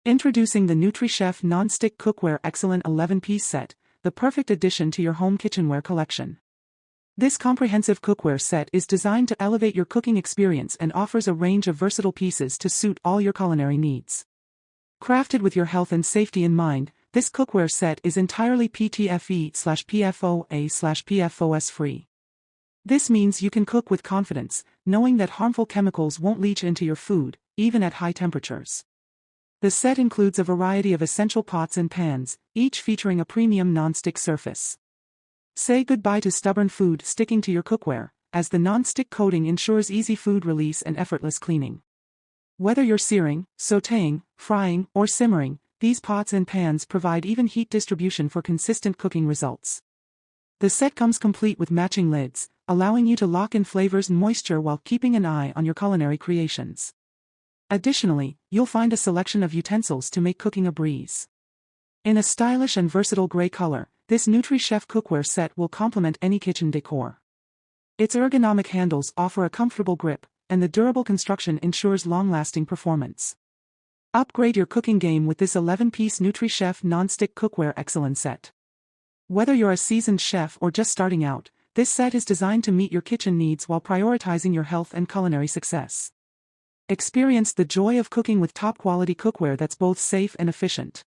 Introducing the NutriChef Nonstick Cookware Excilon 11-piece set, the perfect addition to your home kitchenware collection. This comprehensive cookware set is designed to elevate your cooking experience and offers a range of versatile pieces to suit all your culinary needs. Crafted with your health and safety in mind, this cookware set is entirely PTFE/PFOA/PFOS free. This means you can cook with confidence, knowing that harmful chemicals won't leach into your food, even at high temperatures. The set includes a variety of essential pots and pans, each featuring a premium non-stick surface. Say goodbye to stubborn food sticking to your cookware, as the non-stick coating ensures easy food release and effortless cleaning. Whether you're searing, sautéing, frying, or simmering, these pots and pans provide even heat distribution for consistent cooking results. The set comes complete with matching lids, allowing you to lock in flavors and moisture while keeping an eye on your culinary creations. Additionally, you'll find a selection of utensils to make cooking a breeze. In a stylish and versatile gray color, this NutriChef cookware set will complement any kitchen decor. Its ergonomic handles offer a comfortable grip, and the durable construction ensures long-lasting performance. Upgrade your cooking game with this 11-piece NutriChef Nonstick Cookware Excilon Set. Whether you're a seasoned chef or just starting out, this set is designed to meet your kitchen needs while prioritizing your health and culinary success. Experience the joy of cooking with top-quality cookware that's both safe and efficient.